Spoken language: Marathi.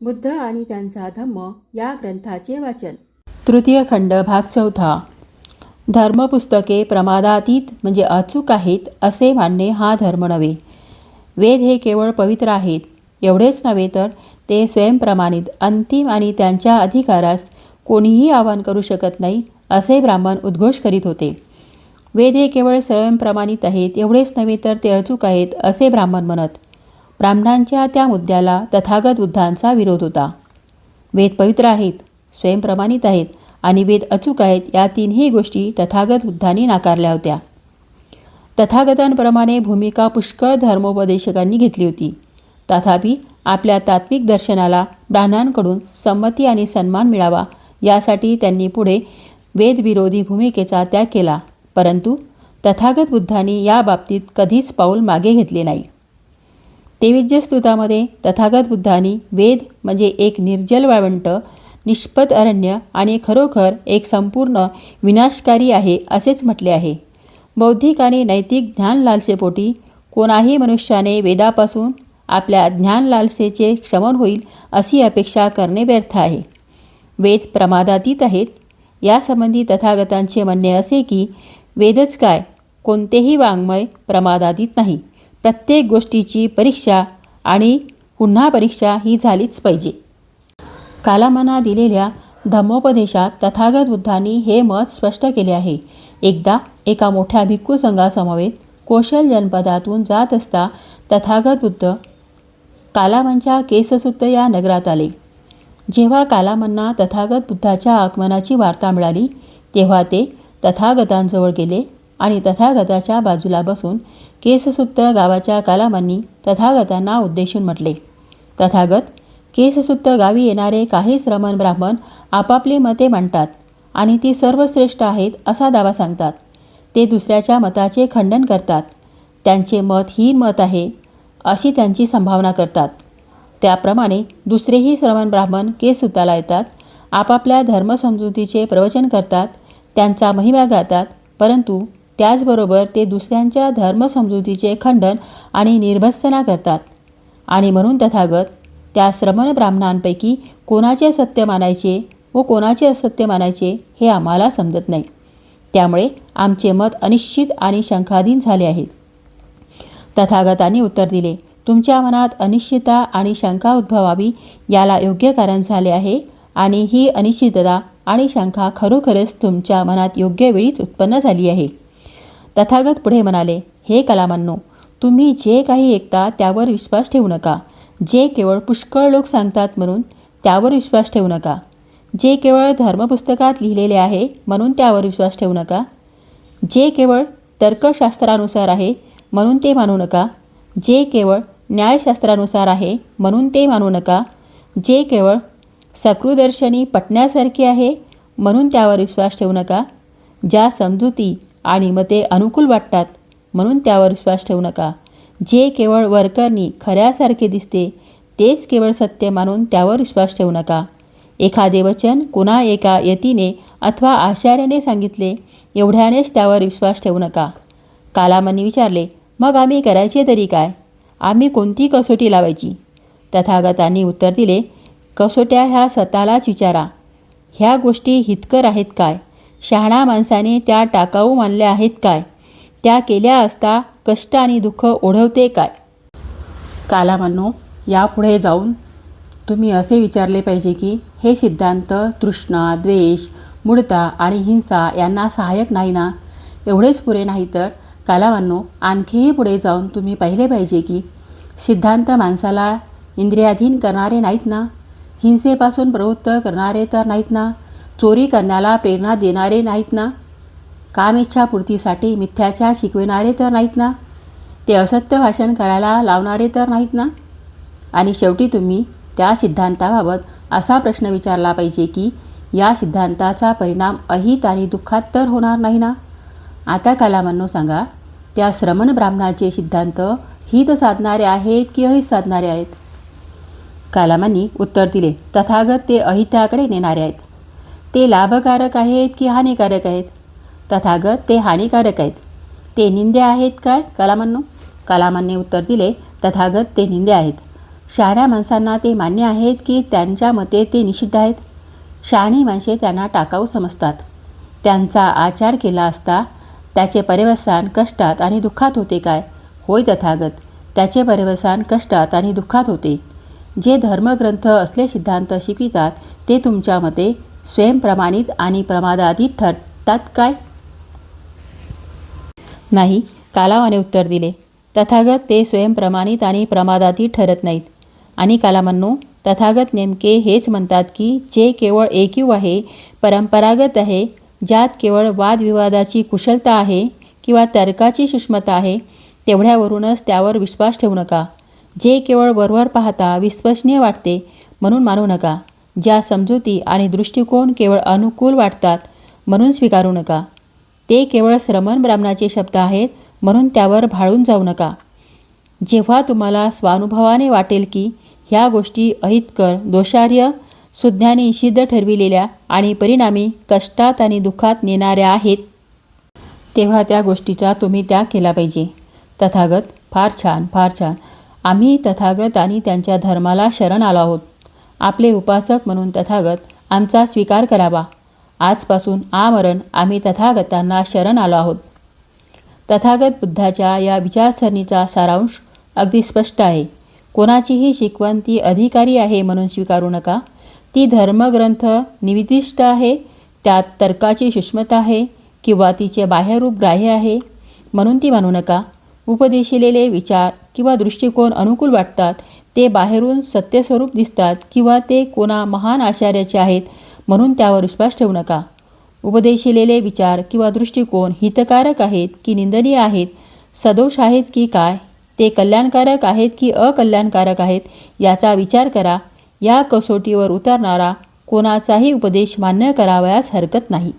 बुद्ध आणि त्यांचा धम्म या ग्रंथाचे वाचन. तृतीय खंड भाग चौथा. धर्मपुस्तके प्रमादातीत म्हणजे अचूक आहेत असे मानणे हा धर्म नव्हे. वेद हे केवळ पवित्र आहेत एवढेच नव्हे तर ते स्वयंप्रमाणित अंतिम आणि त्यांच्या अधिकारास कोणीही आवाहन करू शकत नाही असे ब्राह्मण उद्घोष करीत होते. वेद हे केवळ स्वयंप्रमाणित आहेत एवढेच नव्हे तर ते अचूक आहेत असे ब्राह्मण म्हणत. ब्राह्मणांच्या त्या मुद्द्याला तथागत बुद्धांचा विरोध होता. वेद पवित्र आहेत, स्वयंप्रमाणित आहेत आणि वेद अचूक आहेत या तीनही गोष्टी तथागत बुद्धांनी नाकारल्या होत्या. तथागतांप्रमाणे भूमिका पुष्कळ धर्मोपदेशकांनी घेतली होती. तथापि आपल्या तात्विक दर्शनाला ब्राह्मणांकडून संमती आणि सन्मान मिळावा यासाठी त्यांनी पुढे वेदविरोधी भूमिकेचा त्याग केला. परंतु तथागत बुद्धांनी या बाबतीत कधीच पाऊल मागे घेतले नाही. तेविज्य स्तुतामध्ये तथागत बुद्धांनी वेद म्हणजे एक निर्जल वाळवंट, निष्पद अरण्य आणि खरोखर एक संपूर्ण विनाशकारी आहे असेच म्हटले आहे. बौद्धिक आणि नैतिक ज्ञानलालसेपोटी कोणाही मनुष्याने वेदापासून आपल्या ज्ञानलालसेचे शमन होईल अशी अपेक्षा करणे व्यर्थ आहे. वेद प्रमादातीत आहेत. यासंबंधी तथागतांचे म्हणणे असे की वेदच काय, कोणतेही वाङ्मय प्रमादातीत नाही. प्रत्येक गोष्टीची परीक्षा आणि पुन्हा परीक्षा ही झालीच पाहिजे. कालामाना दिलेल्या धम्मोपदेशात तथागत बुद्धांनी हे मत स्पष्ट केले आहे. एकदा एका मोठ्या भिक्खू संघासमवेत कौशल जनपदातून जात असता तथागत बुद्ध कालामांच्या केससुत्त या नगरात आले. जेव्हा कालामांना तथागत बुद्धाच्या आगमनाची वार्ता मिळाली तेव्हा ते तथागतांजवळ गेले आणि तथागताच्या बाजूला बसून केससुत्त गावाच्या कालामांनी तथागतांना उद्देशून म्हटले. तथागत, केससुत्त गावी येणारे काही श्रमण ब्राह्मण आपापली मते मांडतात आणि ती सर्वश्रेष्ठ आहेत असा दावा सांगतात. ते दुसऱ्याच्या मताचे खंडन करतात. त्यांचे मत हीन मत आहे अशी त्यांची संभावना करतात. त्याप्रमाणे दुसरेही श्रमण ब्राह्मण केससुत्ताला येतात, आपापल्या धर्मसमजुतीचे प्रवचन करतात, त्यांचा महिमा गातात, परंतु त्याचबरोबर ते दुसऱ्यांच्या धर्मसमजुतीचे खंडन आणि निर्भत्सना करतात. आणि म्हणून तथागत त्या श्रमण ब्राह्मणांपैकी कोणाचे सत्य मानायचे व कोणाचे असत्य मानायचे हे आम्हाला समजत नाही. त्यामुळे आमचे मत अनिश्चित आणि शंकाधीन झाले आहे. तथागतांनी उत्तर दिले, तुमच्या मनात अनिश्चितता आणि शंका उद्भवावी याला योग्य कारण झाले आहे आणि ही अनिश्चितता आणि शंका खरोखरच तुमच्या मनात योग्य वेळीच उत्पन्न झाली आहे. तथागत पुढे म्हणाले, हे कलामांनो, तुम्ही जे काही ऐकता त्यावर विश्वास ठेवू नका. जे केवळ पुष्कळ लोक सांगतात म्हणून त्यावर विश्वास ठेवू नका. जे केवळ धर्मपुस्तकात लिहिलेले आहे म्हणून त्यावर विश्वास ठेवू नका. जे केवळ तर्कशास्त्रानुसार आहे म्हणून ते मानू नका. जे केवळ न्यायशास्त्रानुसार आहे म्हणून ते मानू नका. जे केवळ सकृदर्शनी पटण्यासारखे आहे म्हणून त्यावर विश्वास ठेवू नका. ज्या समजुती आणि मते अनुकूल वाटतात म्हणून त्यावर विश्वास ठेवू नका. जे केवळ वरकरणी खऱ्यासारखे दिसते तेच केवळ सत्य मानून त्यावर विश्वास ठेवू नका. एखादे वचन कोणा एका यतीने अथवा आचार्याने सांगितले एवढ्यानेच त्यावर विश्वास ठेवू नका. कालामांनी विचारले, मग आम्ही करायचे तरी काय? आम्ही कोणती कसोटी लावायची? तथागतांनी उत्तर दिले, कसोट्या ह्या स्वतःलाच विचारा. ह्या गोष्टी हितकर आहेत काय? शहाणा माणसाने त्या टाकाऊ मानल्या आहेत काय? त्या केल्या असता कष्ट आणि दुःख ओढवते काय? कालामांनो, यापुढे जाऊन तुम्ही असे विचारले पाहिजे की हे सिद्धांत तृष्णा, द्वेष, मूढता आणि हिंसा यांना सहाय्यक नाही ना? एवढेच पुरे नाही तर कालामांनो, आणखीही पुढे जाऊन तुम्ही पाहिले पाहिजे की सिद्धांत माणसाला इंद्रियाधीन करणारे नाहीत ना? हिंसेपासून प्रवृत्त करणारे तर नाहीत ना? चोरी करण्याला प्रेरणा देणारे नाहीत ना? कामेच्छापूर्तीसाठी मिथ्याचार शिकविणारे तर नाहीत ना? ते असत्य भाषण करायला लावणारे तर नाहीत ना? आणि शेवटी तुम्ही त्या सिद्धांताबाबत असा प्रश्न विचारला पाहिजे की या सिद्धांताचा परिणाम अहित आणि दुःखात तर होणार नाही ना? आता कालामांनो सांगा, त्या श्रमण ब्राह्मणाचे सिद्धांत हित साधणारे आहेत की अहित साधणारे आहेत? कालामांनी उत्तर दिले, तथागत ते अहिताकडे नेणारे आहेत. ते लाभकारक आहेत की हानिकारक आहेत? तथागत ते हानिकारक आहेत. ते निंदे आहेत काय कालामांनो? कालामांनी उत्तर दिले, तथागत ते निंदे आहेत. शहाण्या माणसांना ते मान्य आहेत की त्यांच्या मते ते निषिद्ध आहेत? शहाणी माणसे त्यांना टाकाऊ समजतात. त्यांचा आचार केला असता त्याचे पर्यवसान कष्टात आणि दुःखात होते काय? होय तथागत, त्याचे पर्यवसान कष्टात आणि दुःखात होते. जे धर्मग्रंथ असले सिद्धांत शिकवितात ते तुमच्या मते स्वयंप्रमाणित आणि प्रमादातीत ठरतात काय? नाही, कालामाने उत्तर दिले. तथागत ते स्वयंप्रमाणित आणि प्रमादातीत ठरत नाहीत. आणि कालामांनो, तथागत नेमके हेच म्हणतात की जे केवळ ऐकीव आहे, परंपरागत आहे, ज्यात केवळ वादविवादाची कुशलता आहे किंवा तर्काची सूक्ष्मता आहे, तेवढ्यावरूनच त्यावर विश्वास ठेवू नका. जे केवळ वरवर पाहता विश्वसनीय वाटते म्हणून मानू नका. ज्या समजुती आणि दृष्टिकोन केवळ अनुकूल वाटतात म्हणून स्वीकारू नका. ते केवळ श्रमण ब्राह्मणाचे शब्द आहेत म्हणून त्यावर भाळून जाऊ नका. जेव्हा तुम्हाला स्वानुभवाने वाटेल की ह्या गोष्टी अहितकर, दोषार्ह, सुज्ञाने निषिद्ध ठरविलेल्या आणि परिणामी कष्टात आणि दुःखात नेणाऱ्या आहेत, तेव्हा त्या गोष्टीचा तुम्ही त्याग केला पाहिजे. तथागत, फार छान, फार छान. आम्ही तथागत आणि त्यांच्या धर्माला शरण आलो आहोत. आपले उपासक म्हणून तथागत आमचा स्वीकार करावा. आजपासून आमरण आम्ही तथागतांना शरण आलो आहोत. तथागत बुद्धाच्या या विचारसरणीचा सारांश अगदी स्पष्ट आहे. कोणाचीही शिकवण ती अधिकारी आहे म्हणून स्वीकारू नका. ती धर्मग्रंथ निर्दिष्ट आहे, त्यात तर्काची सूक्ष्मता आहे किंवा तिचे बाह्यरूप ग्राह्य आहे म्हणून ती मानू नका. उपदेशिलेले विचार किंवा दृष्टिकोन अनुकूल वाटतात, ते बाहेरून सत्यस्वरूप दिसतात किंवा ते कोणा महान आचार्याचे आहेत म्हणून त्यावर विश्वास ठेवू नका. उपदेशिलेले विचार किंवा दृष्टिकोन हितकारक आहेत की निंदनीय आहेत, सदोष आहेत की काय, ते कल्याणकारक आहेत की अकल्याणकारक आहेत याचा विचार करा. या कसोटीवर उतरणारा कोणाचाही उपदेश मान्य करावयास हरकत नाही.